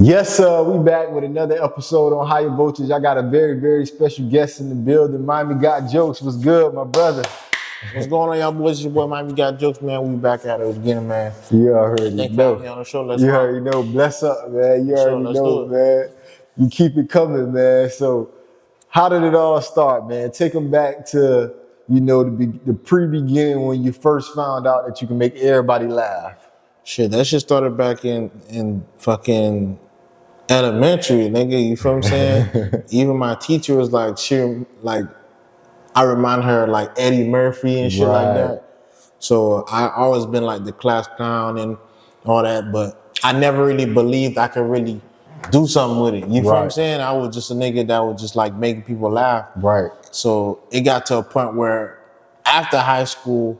Yes, we back with another episode on Higher Voltage. I got a very, very special guest in the building. Miami Got Jokes. What's good, my brother? What's going on, y'all boys? It's your boy Miami Got Jokes, man. We back at it again, man. You already Thank you for know. having me on the show. Let's You rock. already know. Bless up, man. You already Let's know, do it. man. You keep it coming, man. So, how did it all start, man? Take them back to, the pre-beginning when you first found out that you can make everybody laugh. Shit, that shit started back in fucking elementary, nigga. You feel what I'm saying? Even my teacher was like, I remind her like Eddie Murphy and shit like that. So I always been like the class clown and all that, but I never really believed I could really do something with it. You feel what I'm saying? I was just a nigga that was just like making people laugh. Right. So it got to a point where after high school,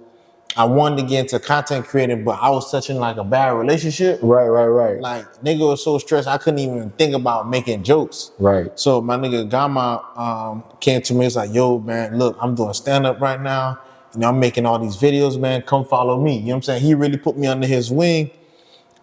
I wanted to get into content creating, but I was such in like a bad relationship. Right. Like, nigga was so stressed, I couldn't even think about making jokes. Right. So my nigga Gama came to me. It's like, yo, man, look, I'm doing stand-up right now. I'm making all these videos, man. Come follow me. You know what I'm saying? He really put me under his wing.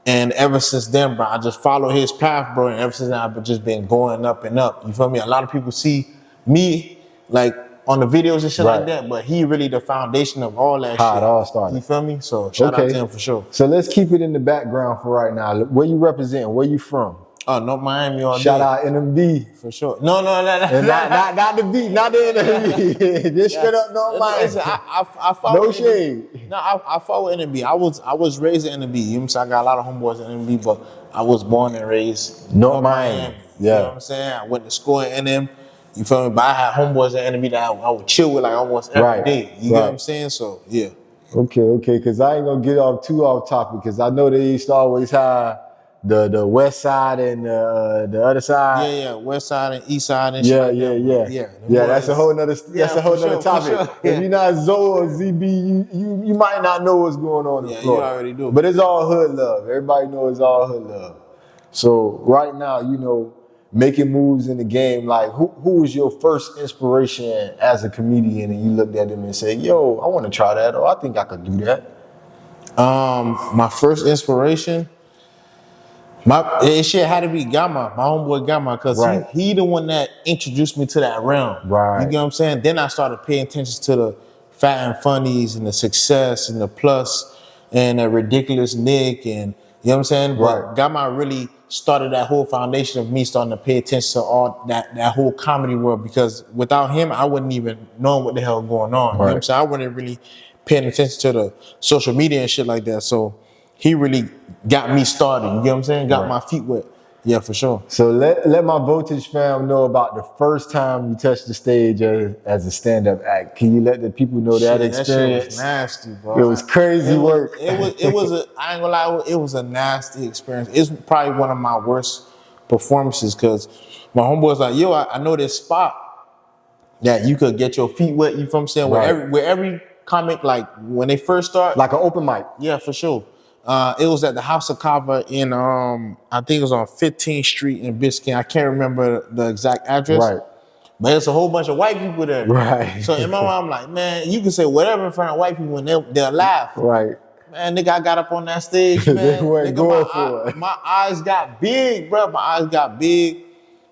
And ever since then, bro, I just follow his path, bro. And ever since then, I've just been going up and up. You feel me? A lot of people see me, like, on the videos and shit like that, but he really the foundation of all that shit. How it all started. You feel me? So shout out to him for sure. So let's keep it in the background for right now. Where you represent? Where you from? Oh, no, Miami all day. Shout out NMB. For sure. No. And not the beat, not the NMB. Just straight up North Miami. Listen, I follow no shade. No, I follow NMB. I was raised in NMB. You know what I'm saying? I got a lot of homeboys in NMB, but I was born and raised North Miami. You know what I'm saying? I went to school in NM. You feel me? But I had homeboys in NMB that I would chill with like almost every day. You get what I'm saying? So, yeah. Okay, because I ain't going to get too off topic because I know they used to always have the west side and the other side. Yeah, west side and east side and shit. Yeah, that's a whole nother topic. Sure. If you're not Zoe or ZB, you might not know what's going on in Florida. You already do. But it's all hood love. Everybody knows it's all hood love. So right now, making moves in the game, like who was your first inspiration as a comedian and you looked at him and said, yo, I want to try that, or I think I could do that? My first inspiration, it shit had to be Gamma, my homeboy Gamma, because he the one that introduced me to that realm. Right. You get what I'm saying? Then I started paying attention to the Fat and Funnies and the Success and the Plus and the Ridiculous Nick and you know what I'm saying? But Gamma really started that whole foundation of me starting to pay attention to all that whole comedy world, because without him, I wouldn't even know what the hell going on. You know what I'm saying? I wouldn't really paying attention to the social media and shit like that. So he really got me started. You get what I'm saying? Got my feet wet. Yeah, for sure. So let my Voltage fam know about the first time you touched the stage as a stand-up act. Can you let the people know that experience? That shit was nasty, bro. It was crazy work. I ain't gonna lie, it was a nasty experience. It's probably one of my worst performances because my homeboy's like, yo, I know this spot that you could get your feet wet, you feel what I'm saying? Where every comic, like when they first start. Like an open mic. Yeah, for sure. It was at the House of Kava in, I think it was on 15th Street in Biscayne. I can't remember the exact address. Right. But there's a whole bunch of white people there. Right. So in my mind, I'm like, man, you can say whatever in front of white people and they'll laugh. Right. Man, nigga, I got up on that stage, man. They weren't going for it. My eyes got big, bro. My eyes got big.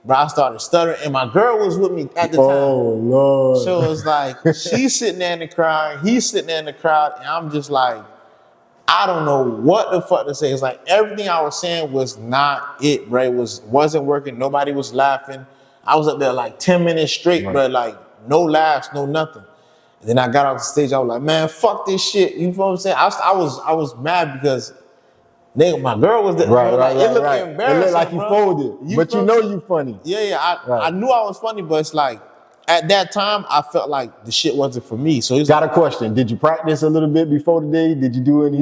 Bro, I started stuttering, and my girl was with me at the time. Oh, Lord. So it was like, she's sitting there in the crowd, he's sitting there in the crowd, and I'm just like, I don't know what the fuck to say. It's like everything I was saying was not it, bro. It wasn't working. Nobody was laughing. I was up there like 10 minutes straight, bro. Like no laughs, no nothing. And then I got off the stage. I was like, man, fuck this shit. You know what I'm saying? I was mad because nigga, my girl was there. It looked embarrassing. It looked like you folded, but you know you funny. Yeah. I knew I was funny, but it's like, at that time, I felt like the shit wasn't for me. So got a question. Did you practice a little bit before the day? Did you do any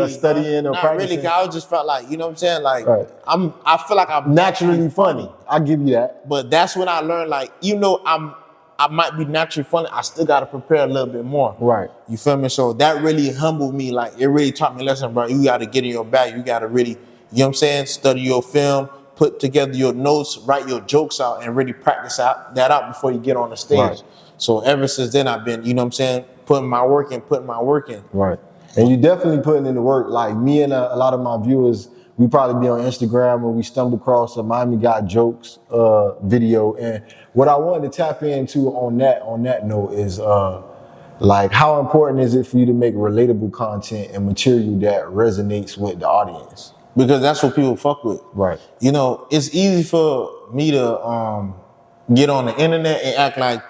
studying or practicing? Not really, cause I just felt like, you know what I'm saying? Like, I feel like I'm naturally funny. I'll give you that. But that's when I learned, like, I might be naturally funny. I still got to prepare a little bit more. Right. You feel me? So that really humbled me. Like, it really taught me a lesson, bro. You got to get in your bag. You got to really, you know what I'm saying? Study your film. Put together your notes, write your jokes out, and really practice that out before you get on the stage. Right. So ever since then, I've been, you know what I'm saying, putting my work in. Right. And you definitely putting in the work. Like me and a lot of my viewers, we probably be on Instagram when we stumble across a Miami Got Jokes video. And what I wanted to tap into on that note is like, how important is it for you to make relatable content and material that resonates with the audience? Because that's what people fuck with. Right. You know, it's easy for me to get on the internet and act like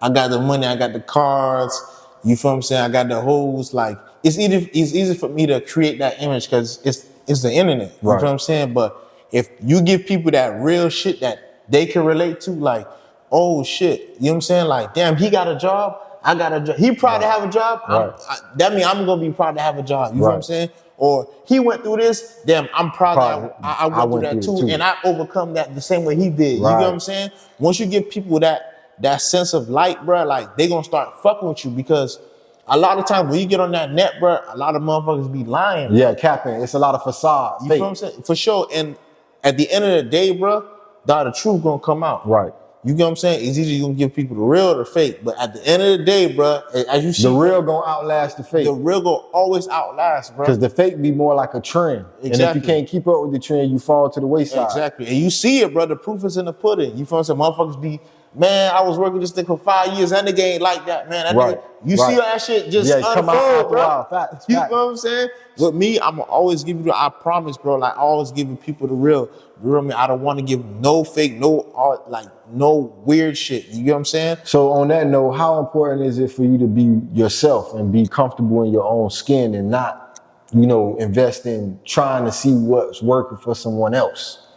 I got the money, I got the cars, you feel what I'm saying? I got the hoes. Like, it's easy for me to create that image because it's the internet. You Right. feel what I'm saying? But if you give people that real shit that they can relate to, like, oh shit, you know what I'm saying? Like, damn, he got a job, I got a job. He proud to have a job. Right. That means I'm gonna be proud to have a job. You feel what I'm saying? Or he went through this, damn, I'm proud that I went through that too, and I overcome that the same way he did. You Right. get what I'm saying? Once you give people that sense of light, bro, like they gonna start fucking with you because a lot of times when you get on that net, bro, a lot of motherfuckers be lying. Yeah, capping. It's a lot of facade. You feel what I'm saying? For sure. And at the end of the day, bro, the truth gonna come out. Right. You get what I'm saying? It's either you gonna give people the real or the fake. But at the end of the day, bro, as you see, The real gonna outlast the fake. the real gonna always outlast, bro. Because the fake be more like a trend. And if Exactly. you can't keep up with the trend, you fall to the wayside. Exactly. And you see it, bro. The proof is in the pudding. You feel what I'm saying? Motherfuckers be, man, I was working this thing for 5 years. That nigga ain't like that, man. That Right. nigga, you Right. see that shit just Yeah, come out unfold, after a bro. while. Facts. You know what I'm saying? With me, I'm gonna always give you I promise, bro. Like, I always giving people the real. You know what I mean? I don't want to give no fake, no weird shit. You get what I'm saying? So on that note, how important is it for you to be yourself and be comfortable in your own skin and not, invest in trying to see what's working for someone else?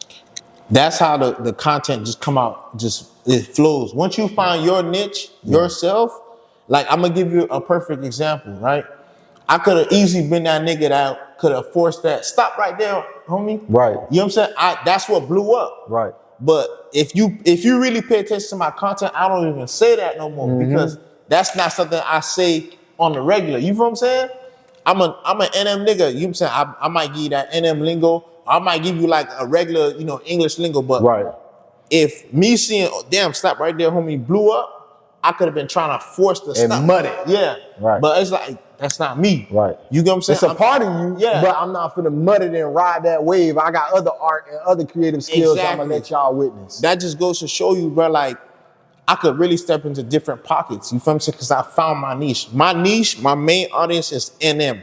That's how the content just come out, it flows. Once you find your niche, yourself, like I'm gonna give you a perfect example, right? I could have easily been that nigga that could have forced that. Stop right there, homie. Right. You know what I'm saying? That's what blew up. Right. But if you really pay attention to my content, I don't even say that no more because that's not something I say on the regular. You feel what I'm saying? I'm an NM nigga. You know what I'm saying? I might give you that NM lingo. I might give you like a regular, English lingo. But Right. if me seeing, damn, stop right there, homie, blew up, I could have been trying to force the And stop. mud it. Yeah. Right. But it's like, that's not me. Right. You get what I'm saying? It's a part of you, Yeah. but I'm not finna mud it and ride that wave. I got other art and other creative skills I'm Exactly. gonna let y'all witness. That just goes to show you, bro, like, I could really step into different pockets. You feel what I'm saying? Because I found my niche. My main audience is NM.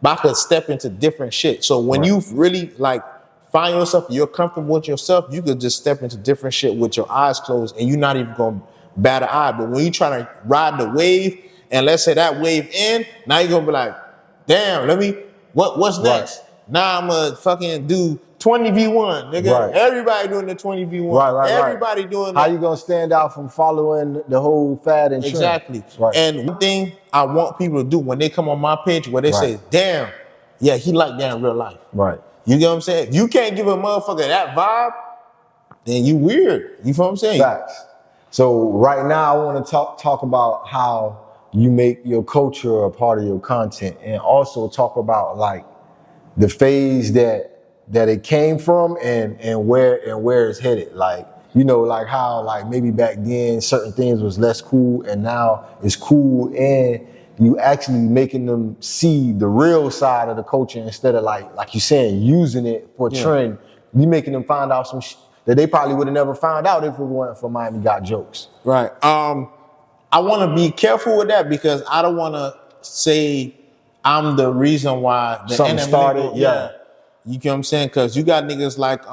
But I could step into different shit. So when you really, like, find yourself, you're comfortable with yourself, you could just step into different shit with your eyes closed and you're not even going to bat an eye. But when you try to ride the wave, and let's say that wave in, now you're going to be like, damn, what's next? Now I'm going to fucking do 20v1, nigga. Right. Everybody doing the 20v1. Right. Everybody doing How that. you gonna stand out from following the whole fad and trend? Exactly. Right. And one thing I want people to do when they come on my page, where they say, damn, yeah, he like that in real life. Right. You get what I'm saying? If you can't give a motherfucker that vibe, then you weird. You feel what I'm saying? Facts. So right now I want to talk about how you make your culture a part of your content, and also talk about like the phase that it came from and where it's headed. Like, like how like maybe back then certain things was less cool and now it's cool, and you actually making them see the real side of the culture instead of like you saying using it for trend. You making them find out some that they probably would have never found out if it weren't for Miami Got Jokes. Right. I want to be careful with that because I don't want to say I'm the reason why the Something NM started, lingo, yeah. You get what I'm saying? Because you got niggas like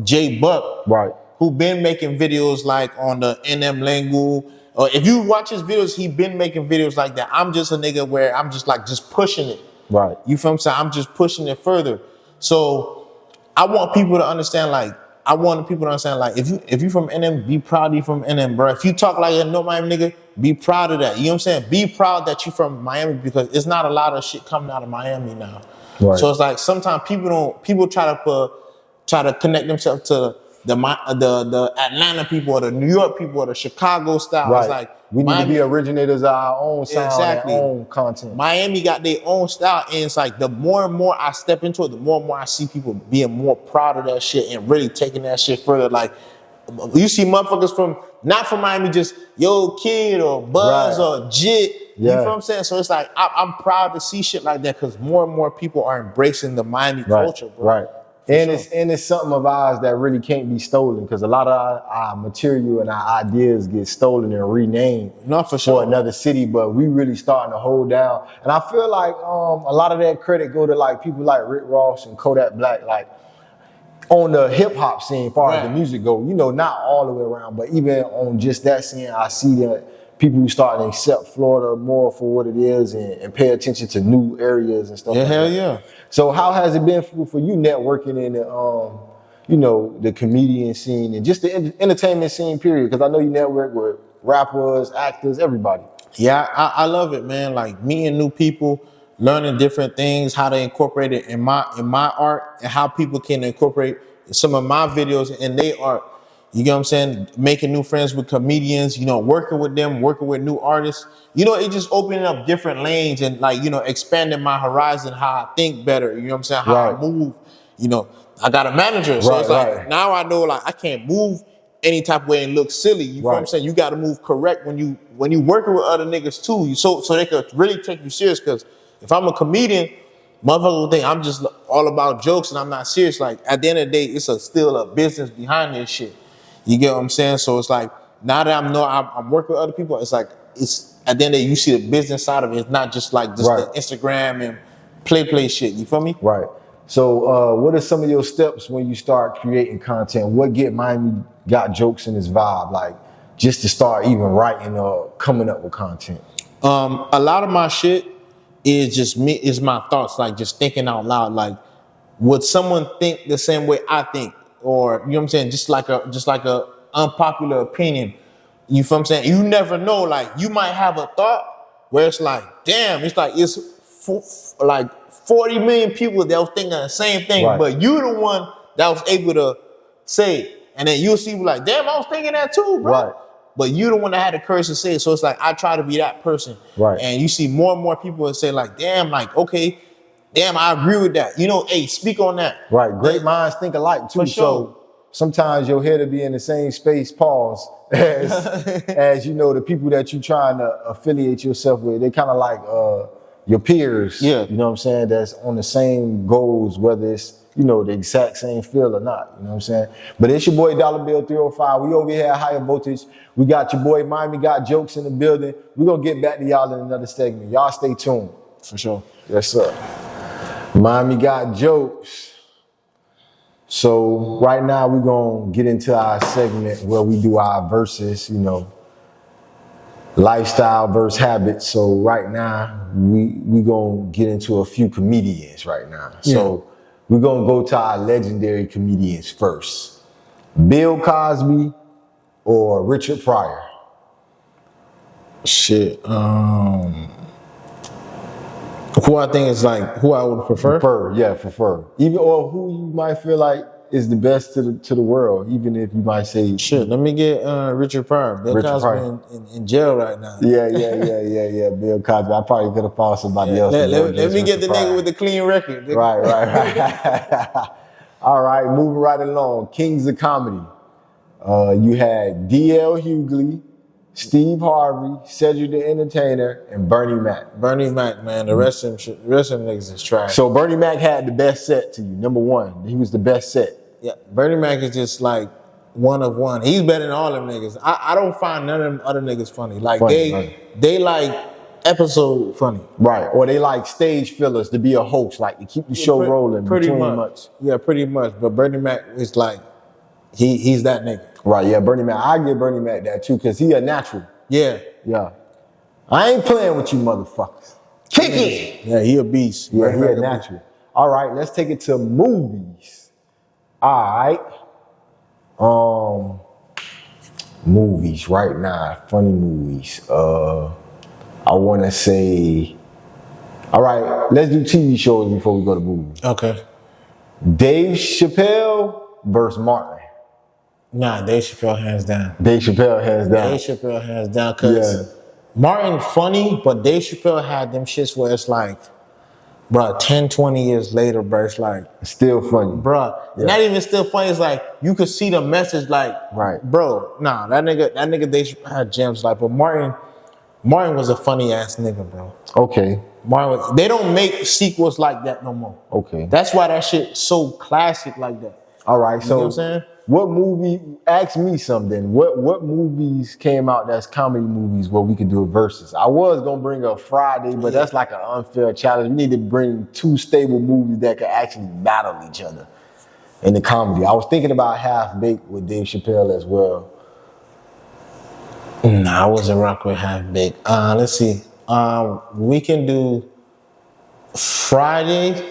Jay Buck, Right. who been making videos like on the NM lingo. Or if you watch his videos, he been making videos like that. I'm just a nigga where I'm just pushing it. Right. You feel what I'm saying? I'm just pushing it further. So I want people to understand, if you from NM, be proud you from NM, bro. If you talk like a no Miami nigga, be proud of that. You know what I'm saying? Be proud that you from Miami, because it's not a lot of shit coming out of Miami now. Right. So it's like sometimes people try to connect themselves to the Atlanta people or the New York people or the Chicago style. Right. It's like we need Miami, to be originators of our own sound, Exactly. our own content. Miami got their own style, and it's like the more and more I step into it, the more and more I see people being more proud of that shit and really taking that shit further. Like, you see motherfuckers not from Miami, just Yo Kid or Buzz or Jit. You Yeah. know what I'm saying? So it's like I'm proud to see shit like that because more and more people are embracing the Miami culture, bro. Right. And it's something of ours that really can't be stolen, because a lot of our material and our ideas get stolen and renamed for another city, but we really starting to hold down. And I feel like a lot of that credit go to like people like Rick Ross and Kodak Black, like on the hip hop scene, as far as the music go. You know, not all the way around, but even on just that scene, I see that people who start to accept Florida more for what it is and pay attention to new areas and stuff. Yeah, like hell that. yeah. So how has it been for you networking in the, you know, the comedian scene and just the entertainment scene, period? Because I know you network with rappers, actors, everybody. Yeah, I love it, man. Like meeting new people, learning different things, how to incorporate it in my art, and how people can incorporate some of my videos in their art. You get what I'm saying? Making new friends with comedians, you know, working with them, working with new artists. You know, it just opening up different lanes and like, you know, expanding my horizon, how I think better. You know what I'm saying? How I move. You know, I got a manager. So it's like, now I know like I can't move any type of way and look silly. You know what I'm saying? You got to move correct when you working with other niggas too. So they could really take you serious. Because if I'm a comedian, motherfuckers will think I'm just all about jokes and I'm not serious. Like at the end of the day, it's still a business behind this shit. You get what I'm saying? So it's like, now that I'm working with other people, it's like, it's at the end of the day, you see the business side of it. It's not just like the Instagram and play shit. You feel me? Right. So what are some of your steps when you start creating content? What get Miami Got Jokes in this vibe? Like just to start even writing or coming up with content? A lot of my shit is just me, is my thoughts, like just thinking out loud. Like, would someone think the same way I think? Or, you know what I'm saying, just like a unpopular opinion. You feel what I'm saying? You never know. Like, you might have a thought where it's like, damn, it's like like 40 million people that was thinking the same thing, but you the one that was able to say it. And then you'll see like, damn, I was thinking that too, bro. But you the one that had the courage to say it. So it's like, I try to be that person. And you see more and more people that say like, damn, like, okay, damn, I agree with that. You know, hey, speak on that. Great minds think alike too. For sure. So sometimes your head will be in the same space, pause, as you know, the people that you trying to affiliate yourself with. They kind of like your peers. You know what I'm saying? That's on the same goals, whether it's, you know, the exact same feel or not. You know what I'm saying? But it's your boy Dollar Bill 305. We over here at Higher Voltage. We got your boy Miami Got Jokes in the building. We're going to get back to y'all in another segment. Y'all stay tuned. For sure. Yes, sir. Miami Got Jokes. So right now we're going to get into our segment where we do our verses, you know, lifestyle versus habits. So right now we going to get into a few comedians right now. So we're going to go to our legendary comedians first. Bill Cosby or Richard Pryor? Shit. Who I think is like, who I would prefer? Prefer. Even, or who you might feel like is the best to the world, even if you might say. Shit, let me get Richard Pryor. Bill Cosby in jail right now. Yeah. Bill Cosby. I probably could have found somebody else. Let me get the nigga with the clean record. Right. All right, moving right along. Kings of Comedy. You had D.L. Hughley, Steve Harvey, Cedric the Entertainer, and Bernie Mac. Bernie Mac, man, the rest of them niggas is trash. So Bernie Mac had the best set to you, number one. He was the best set. Yeah, Bernie Mac is just like one of one. He's better than all them niggas. I don't find none of them other niggas funny. Like they like episode funny. Right, or they like stage fillers to be a host, like to keep the show rolling. Pretty much. Yeah, pretty much. But Bernie Mac is like, he's that nigga. Right, yeah, Bernie Mac. I give Bernie Mac that too, because he a natural. Yeah. I ain't playing with you motherfuckers. Kick it! Yeah, he a beast. Yeah, he a natural. All right, let's take it to movies. All right. Movies right now, funny movies. I want to say, all right, let's do TV shows before we go to movies. Okay. Dave Chappelle versus Martin. Nah, Dave Chappelle hands down. Dave Chappelle hands down, cause Martin funny, but Dave Chappelle had them shits where it's like, bro, 10, 20 years later, bro, it's like still funny, bro. Not even still funny. It's like you could see the message, like, bro. Nah, that nigga Dave Chappelle had gems, like, but Martin was a funny ass nigga, bro. Okay. Marvel. They don't make sequels like that no more. Okay. That's why that shit so classic like that. All right. You So know what I'm saying? what movie? Ask me something. What movies came out that's comedy movies where we could do a versus? I was gonna bring up Friday, but that's like an unfair challenge. We need to bring two stable movies that could actually battle each other in the comedy. I was thinking about Half Baked with Dave Chappelle as well. Nah, I wasn't rocking with Half Baked. Let's see. We can do Friday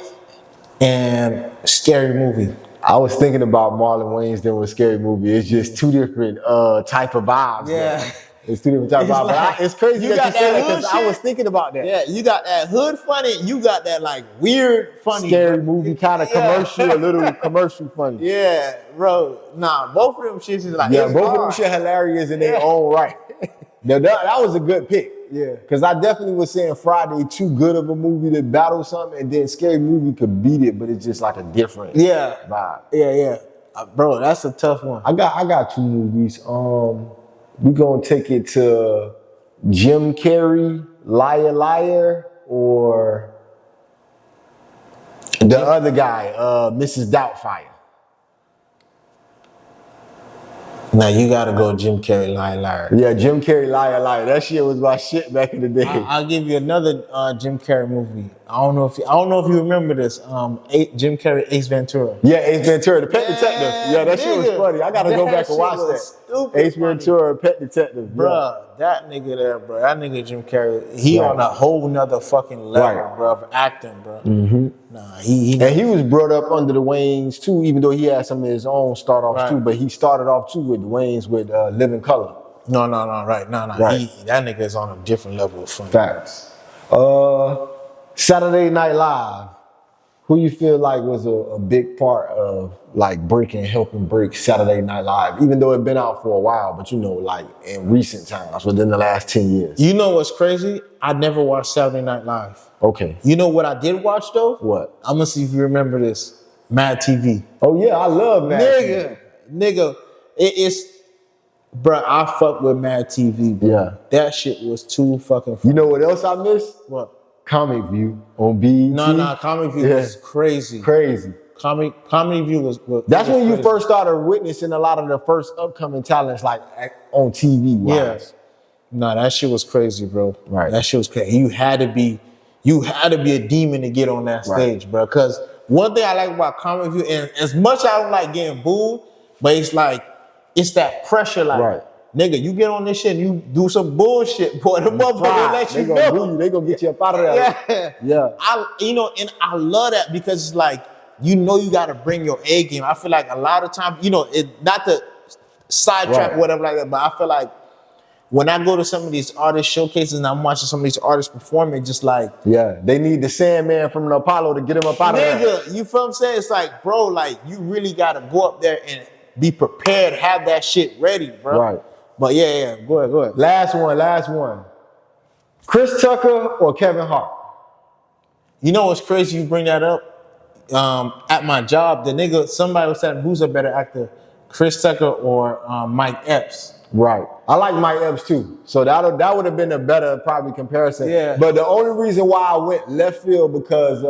and Scary Movie. I was thinking about Marlon Wayans then with Scary Movie. It's just two different type of vibes. Yeah. Man. It's two different type of vibes. Like, But it's crazy you that you got say that that because hood I was shit. thinking about that. Yeah, you got that hood funny. You got that like weird funny. Scary Movie kind of commercial, a little commercial funny. Yeah, bro. Nah, both of them shits is like Yeah, it's both of them hard. shit hilarious in their own right. Now, that was a good pick. Yeah. Because I definitely was saying Friday too good of a movie to battle something, and then Scary Movie could beat it, but it's just like a different vibe. Yeah. Bro, that's a tough one. I got two movies. We gonna take it to Jim Carrey, Liar Liar, or the other guy, Mrs. Doubtfire. Now you gotta go Jim Carrey, Liar Liar. Yeah, Jim Carrey, Liar Liar. That shit was my shit back in the day. I'll give you another Jim Carrey movie. I don't know if you remember this. Jim Carrey, Ace Ventura. Yeah, Ace Ventura, the Pet Detective. Yeah, that shit was nigga, funny. I gotta go back and watch shit was that. stupid Ace funny. Ventura, Pet Detective. Bruh, that nigga there, bro. That nigga Jim Carrey, he Right. on a whole nother fucking level, Right. bro, of acting, bro. Mm-hmm. Nah, he And he was brought up under the Wayans too, even though he had some of his own start-offs Right. too, but he started off too with the Wayans with Living Color. no, right. Right. That nigga is on a different level of fun. Facts. Saturday Night Live. Who you feel like was a big part of like helping break Saturday Night Live, even though it been out for a while, but you know, like in recent times, within the last 10 years. You know what's crazy? I never watched Saturday Night Live. Okay. You know what I did watch though? What? I'm gonna see if you remember this. Mad TV. Oh yeah, I love Mad TV. Nigga, it's, bruh, I fuck with Mad TV, bro. Yeah. That shit was too fucking fun. You know what else I miss? What? Comic View on BET. No, Comic View was crazy. Crazy. Comedy View was That's when you crazy. first started witnessing a lot of the first upcoming talents like on TV wise. Yes. No, that shit was crazy, bro. Right. That shit was crazy. You had to be a demon to get on that Right. stage, bro. Because one thing I like about Comic View, and as much as I don't like getting booed, but it's like, it's that pressure, like, Right. nigga, you get on this shit and you do some bullshit, boy, the motherfucker let They you gonna know. boo you. They gonna get you up out of there. Yeah. Yeah. And I love that because it's like, you know, you got to bring your A game. I feel like a lot of times, you know, not to sidetrack Right. or whatever like that, but I feel like when I go to some of these artist showcases and I'm watching some of these artists perform, it's just like, Yeah. They need the Sandman from the Apollo to get him up out of there. nigga, you feel what I'm saying? It's like, bro, like, you really got to go up there and be prepared, have that shit ready, bro. Right. But yeah, go ahead. Last one. Chris Tucker or Kevin Hart? You know what's crazy? You bring that up. At my job, somebody was saying, who's a better actor, Chris Tucker or Mike Epps? Right. I like Mike Epps too. So that would have been a better probably comparison. Yeah. But the only reason why I went left field because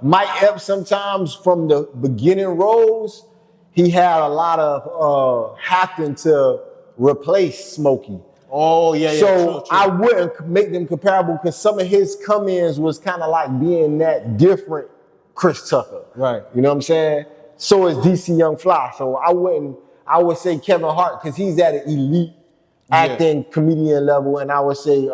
Mike Epps sometimes from the beginning roles, he had a lot of having to replace Smokey. Oh yeah. So True. I wouldn't make them comparable because some of his come-ins was kind of like being that different Chris Tucker. Right. You know what I'm saying? So is DC Young Fly. So I would say Kevin Hart because he's at an elite acting comedian level, and I would say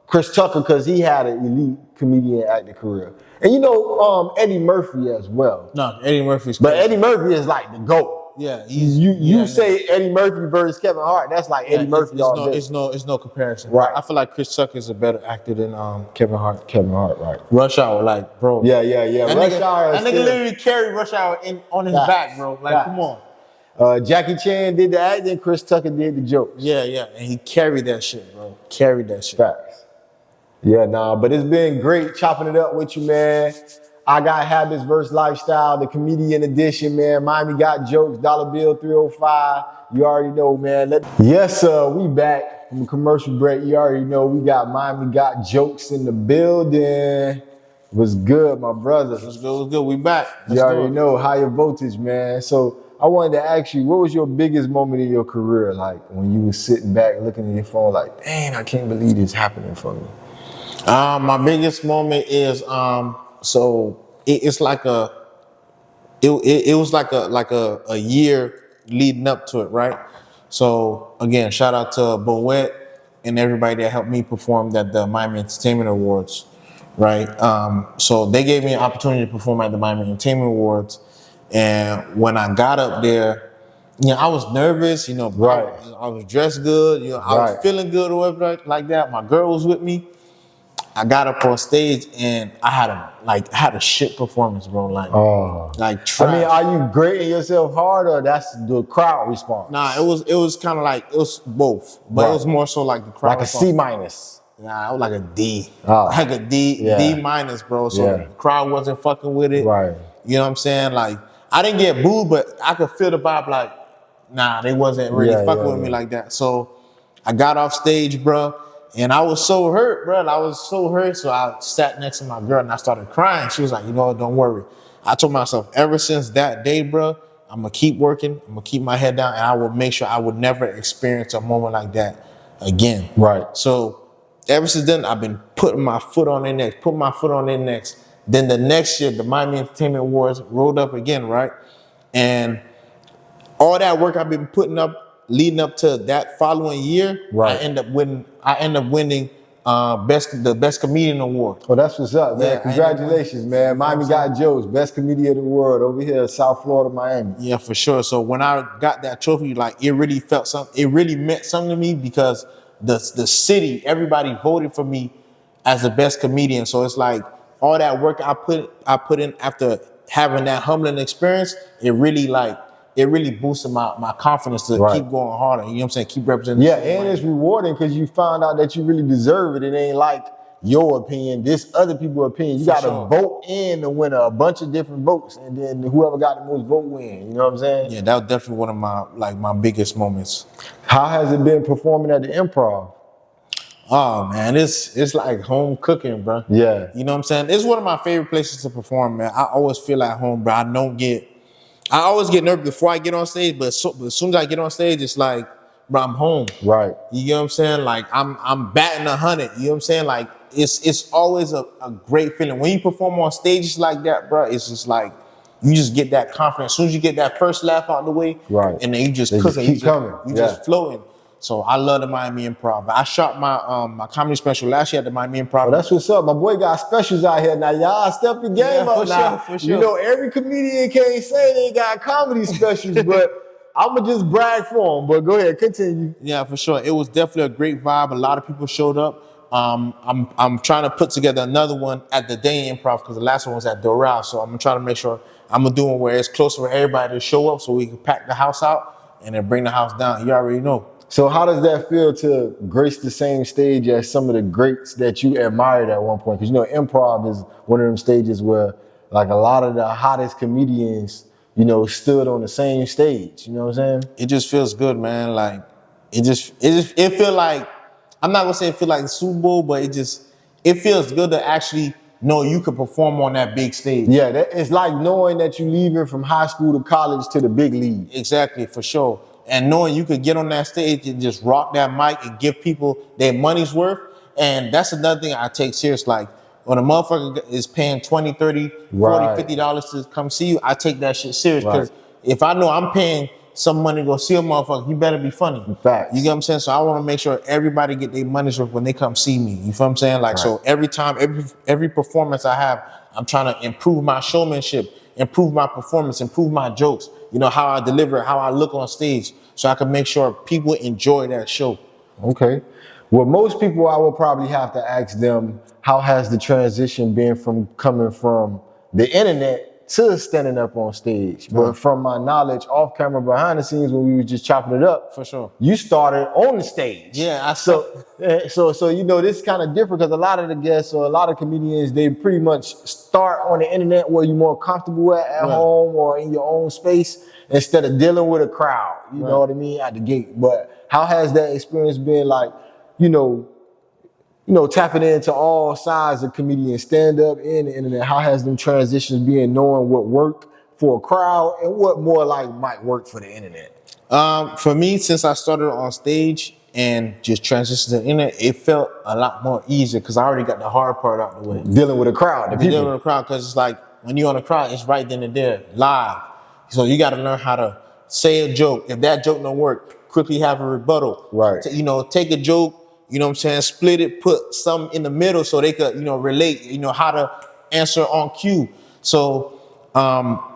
Chris Tucker because he had an elite comedian acting career. And you know Eddie Murphy as well. No, Eddie Murphy's But crazy. Eddie Murphy is like the GOAT. Yeah, You say Eddie Murphy versus Kevin Hart, that's like Eddie Murphy all day. It's no comparison. Right. I feel like Chris Tucker is a better actor than Kevin Hart. Kevin Hart, right. Rush Hour, like, bro. Yeah. That Rush nigga, Hour that is nigga literally carried Rush Hour on his Facts. back, bro. Like, Facts. come on. Jackie Chan did the acting, Chris Tucker did the jokes. Yeah, and he carried that shit, bro. Carried that shit. Facts. Yeah, but it's been great chopping it up with you, man. I Got Habits versus Lifestyle, the comedian edition, man. Miami Got Jokes, $Bill 305. You already know, man. Yes, we back. from a commercial break. You already know we got Miami Got Jokes in the building. Was good, my brother. What's good? We back. You already know, higher voltage, man. So I wanted to ask you, what was your biggest moment in your career, like when you were sitting back looking at your phone, like, dang, I can't believe this happening for me? My biggest moment is it's like it was like a year leading up to it, right? So again, shout out to Boet and everybody that helped me perform at the Miami Entertainment Awards, right? So they gave me an opportunity to perform at the Miami Entertainment Awards, and when I got up there, I was nervous, Right. I was dressed good, I was Right. feeling good or whatever like that. My girl was with me. I got up on stage and I had a shit performance, bro. Like trash. I mean, are you grading yourself hard or that's the crowd response? Nah, it was kind of like, it was both, but it was more so like the crowd. Like a C minus. Nah, it was like a D. Oh. Like a D, Yeah. D minus, bro. So the crowd wasn't fucking with it. Right. You know what I'm saying? Like, I didn't get booed, but I could feel the vibe like, nah, they wasn't really fucking with me like that. So I got off stage, bro. And I was so hurt, bro. I was so hurt. So I sat next to my girl and I started crying. She was like, don't worry. I told myself, ever since that day, bro, I'm going to keep working. I'm going to keep my head down. And I will make sure I would never experience a moment like that again. Right. So ever since then, I've been putting my foot on their necks, Then the next year, the Miami Entertainment Awards rolled up again, right? And all that work I've been putting up, leading up to that following year, right. I end up winning the best comedian award. Oh, that's what's up, man. Yeah, Congratulations, man. Miami Got Jokes, best comedian of the world over here in South Florida, Miami. Yeah, for sure. So when I got that trophy, like it really felt something. It really meant something to me because the city, everybody voted for me as the best comedian. So it's like all that work I put in after having that humbling experience, it really boosted my confidence to keep going harder. You know what I'm saying? Keep representing. Yeah, and it's rewarding because you found out that you really deserve it. It ain't like your opinion, this other people's opinion. You got to vote in the winner, a bunch of different votes, and then whoever got the most vote win. You know what I'm saying? Yeah, that was definitely one of my biggest moments. How has it been performing at the Improv? Oh man, it's like home cooking, bro. Yeah. You know what I'm saying? It's one of my favorite places to perform, man. I always feel at home, bro. I always get nervous before I get on stage, but as soon as I get on stage, it's like, bro, I'm home. Right. You know what I'm saying? Like I'm batting 100. You know what I'm saying? Like it's always a great feeling when you perform on stages like that, bro. It's just like you just get that confidence. As soon as you get that first laugh out the way, right, and then you just cooking, keep coming. You just floating. So I love the Miami Improv. I shot my comedy special last year at the Miami Improv. Oh, that's what's up. My boy got specials out here. Now, y'all step your game up now. For sure. You know, every comedian can't say they got comedy specials, but I'm going to just brag for them. But go ahead, continue. Yeah, for sure. It was definitely a great vibe. A lot of people showed up. I'm trying to put together another one at the Day Improv because the last one was at Doral. So I'm going to try to make sure I'm going to do one where it's close for everybody to show up so we can pack the house out and then bring the house down. You already know. So how does that feel to grace the same stage as some of the greats that you admired at one point? Because, you know, improv is one of them stages where, like, a lot of the hottest comedians, you know, stood on the same stage. You know what I'm saying? It just feels good, man. Like, it feel like, I'm not going to say it feel like the Super Bowl, but it feels good to actually know you could perform on that big stage. Yeah, it's like knowing that you're leaving from high school to college to the big league. Exactly, for sure. And knowing you could get on that stage and just rock that mic and give people their money's worth. And that's another thing I take serious. Like, when a motherfucker is paying $20, $30, $40, $50 to come see you, I take that shit serious. Because if I know I'm paying some money to go see a motherfucker, you better be funny. Facts. You get what I'm saying? So I want to make sure everybody get their money's worth when they come see me. You feel what I'm saying? Like, so every time, every performance I have, I'm trying to improve my showmanship, improve my performance, improve my jokes. You know, how I deliver, how I look on stage, so I can make sure people enjoy that show. Okay. Well, most people, I will probably have to ask them, how has the transition been from coming from the internet to standing up on stage? But from my knowledge, off camera, behind the scenes, when we were just chopping it up, for sure, you started on the stage. Yeah, so you know, this is kind of different because a lot of the guests or a lot of comedians, they pretty much start on the internet where you're more comfortable at home or in your own space instead of dealing with a crowd. you know what I mean, at the gate. But how has that experience been like, you know, tapping into all sides of comedian stand-up and the internet? How has them transitions been, knowing what worked for a crowd and what more like might work for the internet? For me, since I started on stage and just transitioned to the internet, it felt a lot more easier because I already got the hard part out of the way. Dealing with a crowd, Dealing with a crowd, because it's like when you're on a crowd, it's right then and there, live. So you got to learn how to say a joke. If that joke don't work, quickly have a rebuttal. Right. Take a joke, you know what I'm saying, split it, put some in the middle so they could, relate, how to answer on cue. So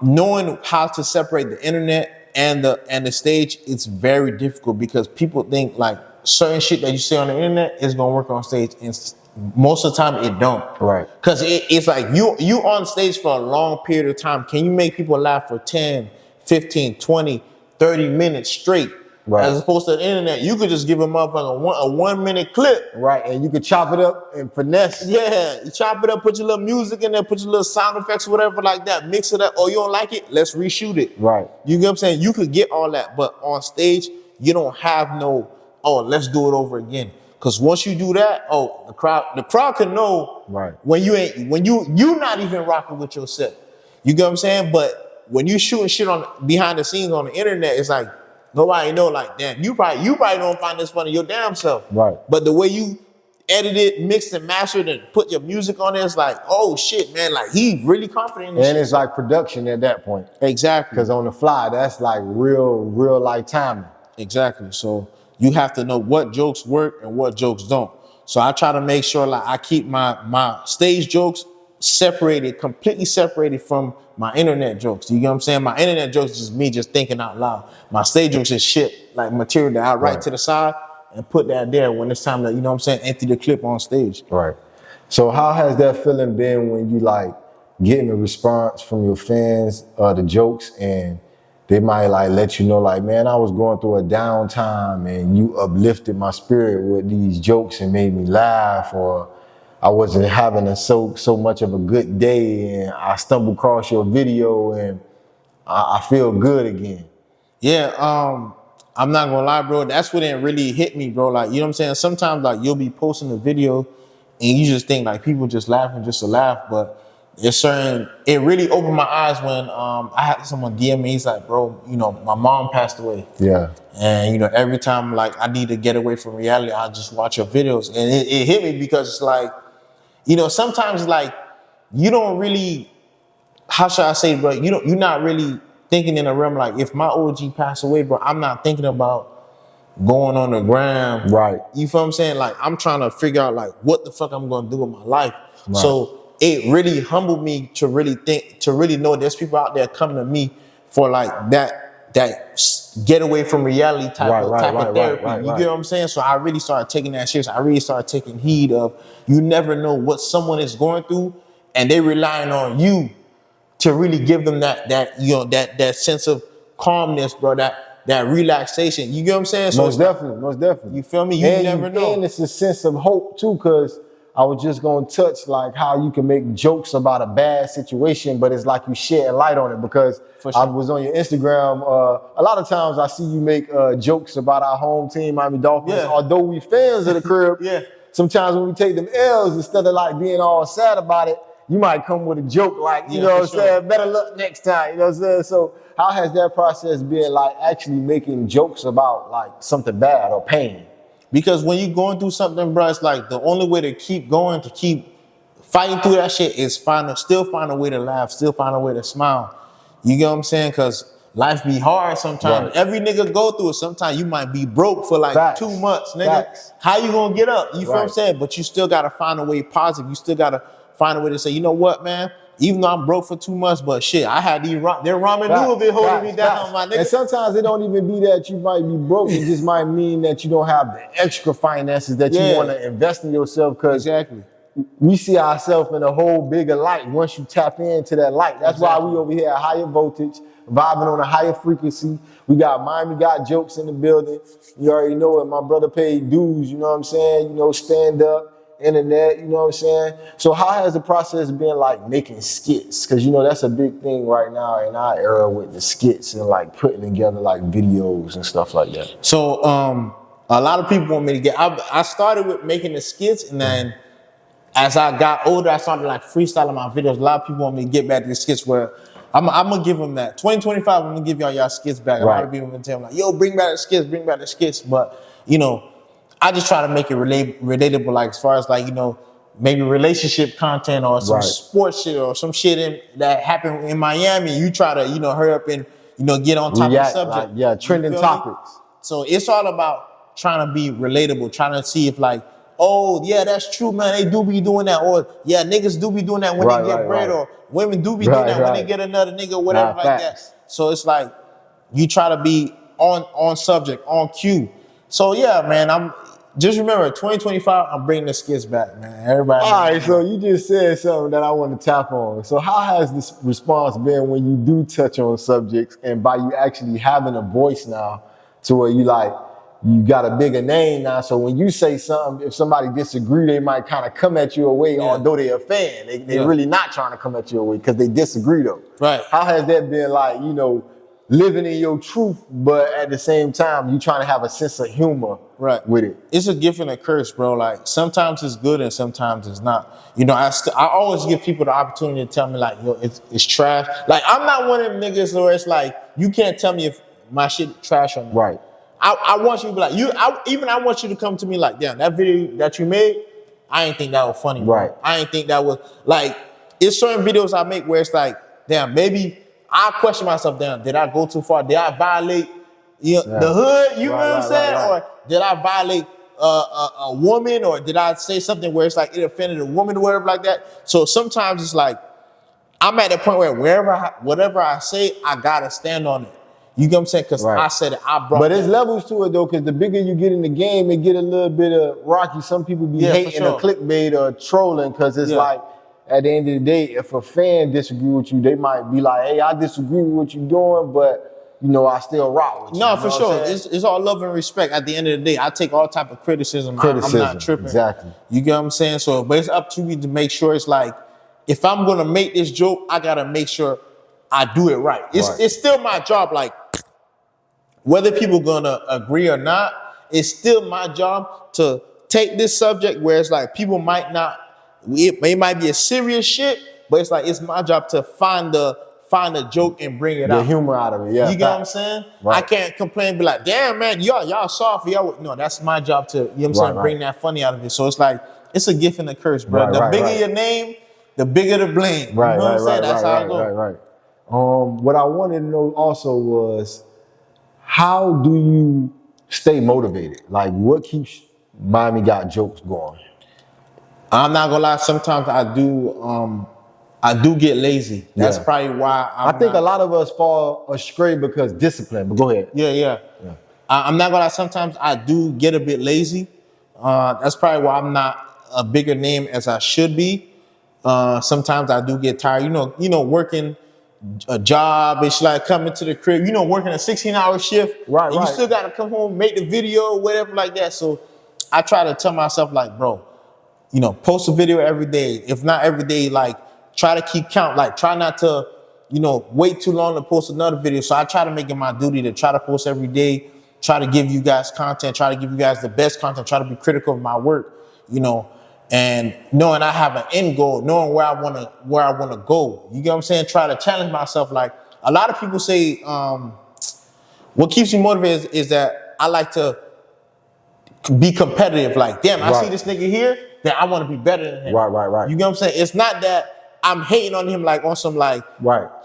knowing how to separate the internet and the stage, it's very difficult because people think like certain shit that you say on the internet is gonna work on stage, and most of the time it don't. Right. Because it's like you on stage for a long period of time. Can you make people laugh for 10, 15, 20, 30 minutes straight? Right. As opposed to the internet, you could just give them up like a 1 minute clip. Right, and you could chop it up and finesse. Yeah, you chop it up, put your little music in there, put your little sound effects, whatever like that, mix it up. Oh, you don't like it? Let's reshoot it. Right. You get what I'm saying? You could get all that, but on stage, you don't have no, let's do it over again. Because once you do that, the crowd can know when you not even rocking with your set. You get what I'm saying? But when you shooting shit on behind the scenes on the internet, it's like, nobody know, like, damn, you probably don't find this funny your damn self. Right. But the way you edit it, mixed and mastered, and put your music on it, it's like, oh shit, man, like he really confident in this shit. It's like production at that point. Exactly. Because on the fly, that's like real life timing. Exactly. So you have to know what jokes work and what jokes don't. So I try to make sure like I keep my stage jokes completely separated from my internet jokes. You get what I'm saying? My internet jokes is just me just thinking out loud. My stage jokes is shit, like material that I write to the side and put that there when it's time to, empty the clip on stage. Right. So how has that feeling been when you like getting a response from your fans, the jokes, and they might like let you know like, man, I was going through a downtime and you uplifted my spirit with these jokes and made me laugh, or I wasn't having so much of a good day and I stumbled across your video and I feel good again. Yeah, I'm not gonna lie, bro. That's when it really hit me, bro. Like, you know what I'm saying? Sometimes like you'll be posting a video and you just think like people just laughing just to laugh, but it really opened my eyes when I had someone DM me. He's like, bro, my mom passed away. Yeah. And every time like I need to get away from reality, I just watch your videos. And it hit me because it's like, sometimes like you don't really, how should I say, bro? You're not really thinking in a realm like, if my OG passed away, bro, I'm not thinking about going on the gram. Right. You feel what I'm saying? Like I'm trying to figure out like what the fuck I'm gonna do with my life. Right. So it really humbled me to really know there's people out there coming to me for like that get away from reality type of therapy. You get what I'm saying? So I really started taking that serious. I really started taking heed of, you never know what someone is going through, and they relying on you to really give them that sense of calmness, bro, that relaxation. You get what I'm saying? So most definitely. You feel me? You never know. And it's a sense of hope too, because I was just gonna touch like how you can make jokes about a bad situation, but it's like you shedding light on it, because I was on your Instagram. A lot of times I see you make jokes about our home team, Miami Dolphins. Yeah. Although we fans of the crib, yeah. Sometimes when we take them L's, instead of like being all sad about it, you might come with a joke like, you know what I'm saying, better luck next time, you know what I'm saying? So how has that process been, like actually making jokes about like something bad or pain? Because when you're going through something, bro, it's like the only way to keep going, to keep fighting through that shit is still find a way to laugh, still find a way to smile. You get what I'm saying? Because life be hard sometimes. Right. Every nigga go through it. Sometimes you might be broke for like 2 months, nigga. Facts. How you gonna get up? You feel what I'm saying? But you still gotta find a way positive. You still gotta find a way to say, you know what, man? Even though I'm broke for 2 months, but shit, I had their ramen noodle been holding me down, my nigga. And sometimes it don't even be that you might be broke. It just might mean that you don't have the extra finances that you want to invest in yourself. Because we see ourselves in a whole bigger light once you tap into that light. That's why we over here at Higher Voltage, vibing on a higher frequency. We got Miami Got Jokes in the building. You already know it. My brother paid dues, you know what I'm saying? Stand up. internet, you know what I'm saying? So how has the process been like making skits? Because, you know, that's a big thing right now in our era with the skits and like putting together like videos and stuff like that. So a lot of people want me to get, I started with making the skits, and then as I got older, I started like freestyling my videos. A lot of people want me to get back to the skits where I'm gonna give them that. 2025, I'm gonna give y'all skits back. A lot of people gonna tell me like, yo, bring back the skits. But, you know, I just try to make it relatable, like as far as like, you know, maybe relationship content or some sports shit or some shit that happened in Miami. You try to, you know, hurry up and, you know, get on top of the subject. Like, trending topics. So it's all about trying to be relatable, trying to see if like, oh, yeah, that's true, man. They do be doing that. Or, yeah, niggas do be doing that when they get bread. Or women do be doing that when they get another nigga, whatever like that. So it's like, you try to be on subject, on cue. So, yeah, man, just remember, 2025, I'm bringing the skits back, man. Everybody. All right, so you just said something that I want to tap on. So how has this response been when you do touch on subjects and by you actually having a voice now to where you like, you got a bigger name now, so when you say something, if somebody disagree, they might kind of come at you away, although they're a fan. They're really not trying to come at you away because they disagree, though. Right. How has that been like, you know, living in your truth, but at the same time, you trying to have a sense of humor with it? It's a gift and a curse, bro. Like, sometimes it's good and sometimes it's not. You know, I always give people the opportunity to tell me, like, yo, it's trash. Like, I'm not one of them niggas where it's like, you can't tell me if my shit trash or not. Right. I want you to be like, I want you to come to me like, damn, that video that you made, I ain't think that was funny. Right. Bro. I ain't think that was, like, it's certain videos I make where it's like, damn, maybe I question myself, damn, did I go too far? Did I violate the hood? You know what I'm saying? Or did I violate a woman? Or did I say something where it's like it offended a woman or whatever like that? So sometimes it's like, I'm at the point where whatever I say, I gotta stand on it. You get what I'm saying? Because I said it, I brought it. But there's levels to it, though, because the bigger you get in the game, it get a little bit of rocky. Some people be hating or clickbait or trolling because it's like, at the end of the day, if a fan disagree with you, they might be like, hey, I disagree with what you're doing, but, you know, I still rock with you. No, for sure. It's all love and respect. At the end of the day, I take all type of criticism. I'm not tripping. Exactly. You get what I'm saying? So, but it's up to me to make sure it's like, if I'm going to make this joke, I got to make sure I do it right. It's still my job, like, whether people gonna agree or not, it's still my job to take this subject where it's like people might not, it might be a serious shit, but it's like it's my job to find a joke and bring it out. The humor out of it, yeah. You get what I'm saying? Right. I can't complain and be like, damn man, y'all soft, y'all. No, that's my job to, you know what I'm saying, bring that funny out of it. So it's like, it's a gift and a curse, bro. The bigger your name, the bigger the blame. You know what I'm saying? That's how it goes. Right. What I wanted to know also was, how do you stay motivated? Like, what keeps Miami Got Jokes going? I'm not gonna lie. Sometimes I do get lazy. That's probably why. I think a lot of us fall astray because discipline. But go ahead. Yeah. I'm not gonna lie. Sometimes I do get a bit lazy. That's probably why I'm not a bigger name as I should be. Sometimes I do get tired. You know, working a job, it's like coming to the crib, working a 16-hour shift. Right. You still got to come home, make the video, whatever like that. So I try to tell myself like, bro, post a video every day. If not every day, like try to keep count. Like try not to, wait too long to post another video. So I try to make it my duty to try to post every day, try to give you guys content, try to give you guys the best content, try to be critical of my work, and knowing I have an end goal, knowing where I wanna go. You get what I'm saying? Try to challenge myself. Like a lot of people say, what keeps me motivated is that I like to be competitive. Like, damn, I see this nigga here, then I want to be better than him. Right. You get what I'm saying? It's not that I'm hating on him like on some like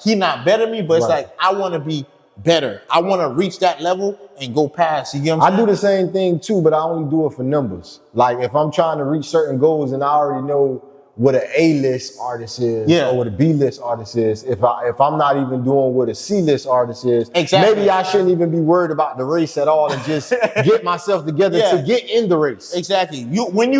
he not better than me, but it's like I want to be better. I want to reach that level and go past. You get what I'm saying? I do the same thing too, but I only do it for numbers. Like if I'm trying to reach certain goals and I already know what an A-list artist is or what a B-list artist is, if I'm not even doing what a C-list artist is, maybe I shouldn't even be worried about the race at all and just get myself together to get in the race. Exactly. When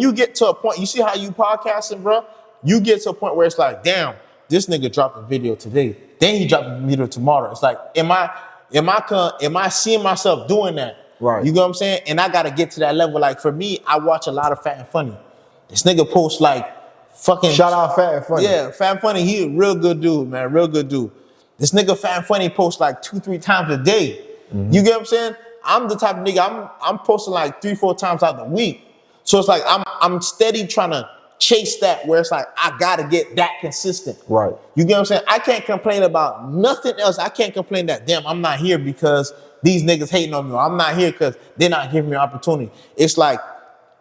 you get to a point, you see how you podcasting, bro? You get to a point where it's like, damn, this nigga dropped a video today. Then he dropped a video tomorrow. It's like, am I seeing myself doing that? Right. You know what I'm saying? And I got to get to that level. Like for me, I watch a lot of Fat and Funny. This nigga posts like fucking. Shout out Fat and Funny. Yeah, Fat and Funny. He a real good dude, man. Real good dude. This nigga Fat and Funny posts like 2-3 times a day. You get what I'm saying? I'm the type of nigga. I'm posting like 3-4 times out the week. So it's like I'm steady trying to chase that where it's like I gotta get that consistent. Right. You get what I'm saying? I can't complain about nothing else. I can't complain that damn I'm not here because these niggas hating on me, or I'm not here because they're not giving me an opportunity. It's like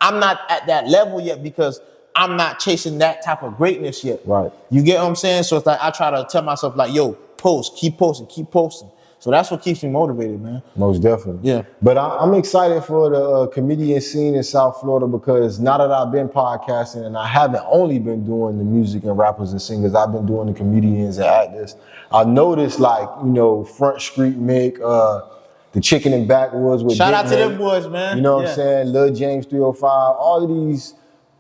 I'm not at that level yet because I'm not chasing that type of greatness yet. Right. You get what I'm saying? So it's like I try to tell myself like, yo, post, keep posting, keep posting. So that's what keeps me motivated, man. Most definitely. Yeah. But I'm excited for the comedian scene in South Florida because now that I've been podcasting and I haven't only been doing the music and rappers and singers, I've been doing the comedians and actors. I noticed like, Front Street Mick, the Chicken and Backwoods with Shout out to Dick them boys, man. You know what I'm saying? Lil James 305, all of these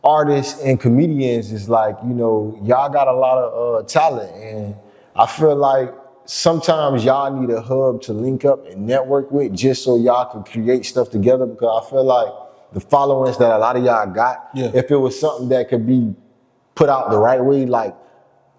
artists and comedians is like, y'all got a lot of talent. And I feel like sometimes y'all need a hub to link up and network with just so y'all can create stuff together, because I feel like the followings that a lot of y'all got, if it was something that could be put out the right way, like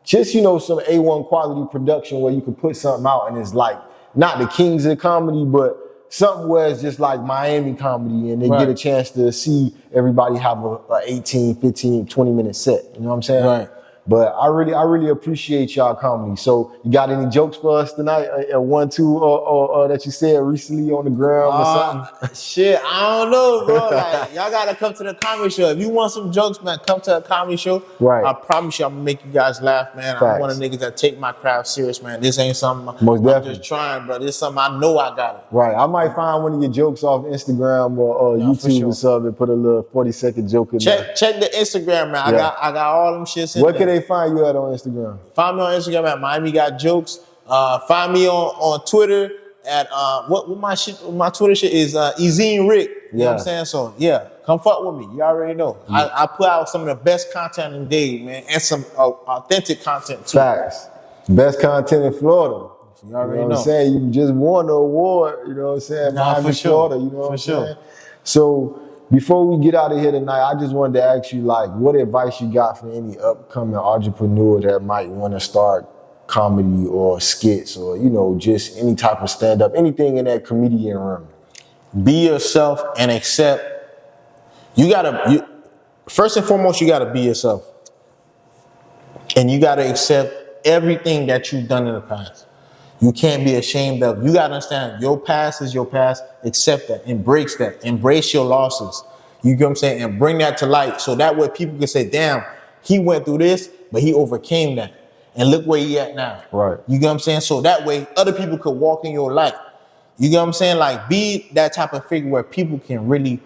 just, some A1 quality production where you could put something out and it's like not the kings of comedy, but something where it's just like Miami comedy and they get a chance to see everybody have a 18, 15, 20-minute set. You know what I'm saying? Right. But I really appreciate y'all comedy. So you got any jokes for us tonight? One, two, or that you said recently on the ground or something? Shit, I don't know, bro. Like, y'all gotta come to the comedy show. If you want some jokes, man, come to a comedy show. Right. I promise you, I'm gonna make you guys laugh, man. Facts. I'm one of the niggas that take my craft serious, man. This ain't something Most I'm definitely. just trying, bro. This is something I know I got it. Right. I might find one of your jokes off Instagram or YouTube or something and put a little 40-second joke in there. Check the Instagram, man. I got all them shits in Where there. can they find you at on Instagram? Find me on Instagram at Miami Got Jokes. Find me on Twitter at what my Twitter shit is Ezine Rick. You know what I'm saying? So yeah, come fuck with me. You already know. I put out some of the best content in the day, man, and some authentic content too. Facts. Best content in Florida. You already know what I'm saying? You just won the award, you know what I'm saying? Nah, Miami, for sure. Florida, you know what I'm saying? So before we get out of here tonight, I just wanted to ask you, like, what advice you got for any upcoming entrepreneur that might want to start comedy or skits or, just any type of stand-up, anything in that comedian realm? Be yourself and accept. First and foremost, you gotta be yourself. And you gotta accept everything that you've done in the past. You can't be ashamed of. You gotta understand your past is your past. Accept that. Embrace that. Embrace your losses. You get what I'm saying? And bring that to light so that way people can say, damn, he went through this, but he overcame that. And look where he at now. Right. You get what I'm saying? So that way other people could walk in your light. You get what I'm saying? Like, be that type of figure where people can really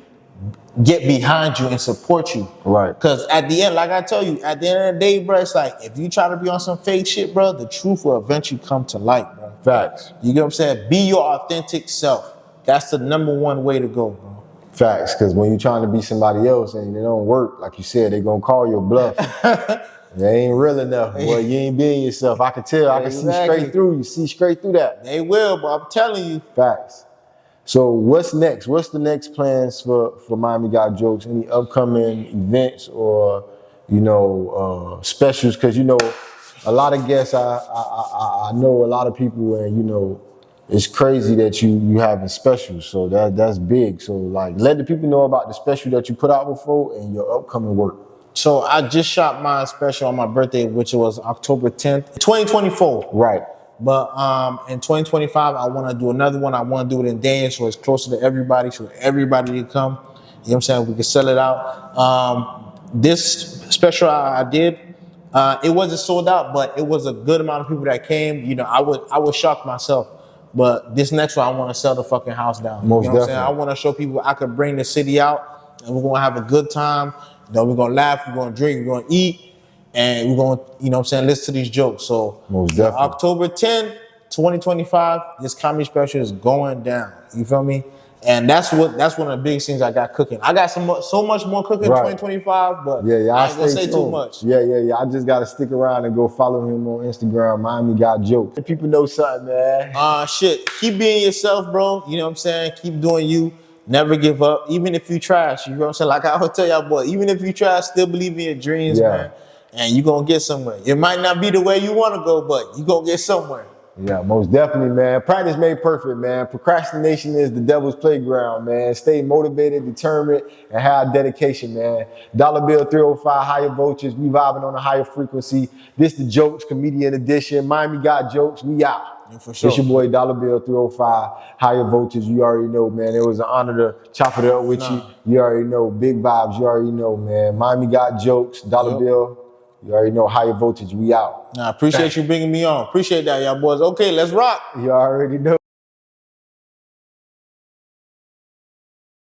get behind you and support you. Right. Because at the end, like I tell you, at the end of the day, bro, it's like, if you try to be on some fake shit, bro, the truth will eventually come to light, bro. Facts. You get what I'm saying? Be your authentic self. That's the number one way to go, bro. Facts. Because when you're trying to be somebody else and it don't work, like you said, they gonna call your bluff. They ain't real enough. Boy, you ain't being yourself. I can tell. I can see straight through. You see straight through that. They will, but I'm telling you. Facts. So what's next? What's the next plans for Miami Got Jokes? Any upcoming events or, specials? Because, a lot of guests, I know a lot of people and, it's crazy that you having specials. So that's big. So, like, let the people know about the special that you put out before and your upcoming work. So I just shot my special on my birthday, which was October 10th, 2024. Right. But in 2025, I want to do another one. I want to do it in Danish, so it's closer to everybody, so everybody can come. You know what I'm saying? We can sell it out. This special I did, it wasn't sold out, but it was a good amount of people that came. I was shocked myself. But this next one, I want to sell the fucking house down. Most you know what I'm definitely. saying? I want to show people I could bring the city out, and we're going to have a good time. We're going to laugh, we're going to drink, we're going to eat, and we're going to, listen to these jokes. So Most definitely. October 10, 2025, this comedy special is going down. You feel me? And that's one of the biggest things I got cooking. I got so much more cooking in 2025 but I ain't gonna say too much. Yeah. I just gotta stick around and go follow him on Instagram. Miami Got Jokes. People know something, man. Shit. Keep being yourself, bro. You know what I'm saying? Keep doing you. never give up. Even if you trash, you know what I'm saying? Like I always tell y'all, boy, even if you trash, still believe in your dreams, man. And you gonna get somewhere. It might not be the way you wanna go, but you gonna get somewhere. Yeah, most definitely, man. Practice made perfect, man. Procrastination is the devil's playground, man. Stay motivated, determined, and have dedication, man. Dollar Bill 305, higher voltage. We vibing on a higher frequency. This the Jokes Comedian Edition. Miami got jokes. We out. Yeah, for sure. It's your boy Dollar Bill 305, higher voltage. You already know, man. It was an honor to chop it up with you. You already know. Big vibes. You already know, man. Miami got jokes. Dollar Bill. You already know, higher voltage. We out. Nah, appreciate you bringing me on. Appreciate that, y'all boys. Okay, let's rock. You already know.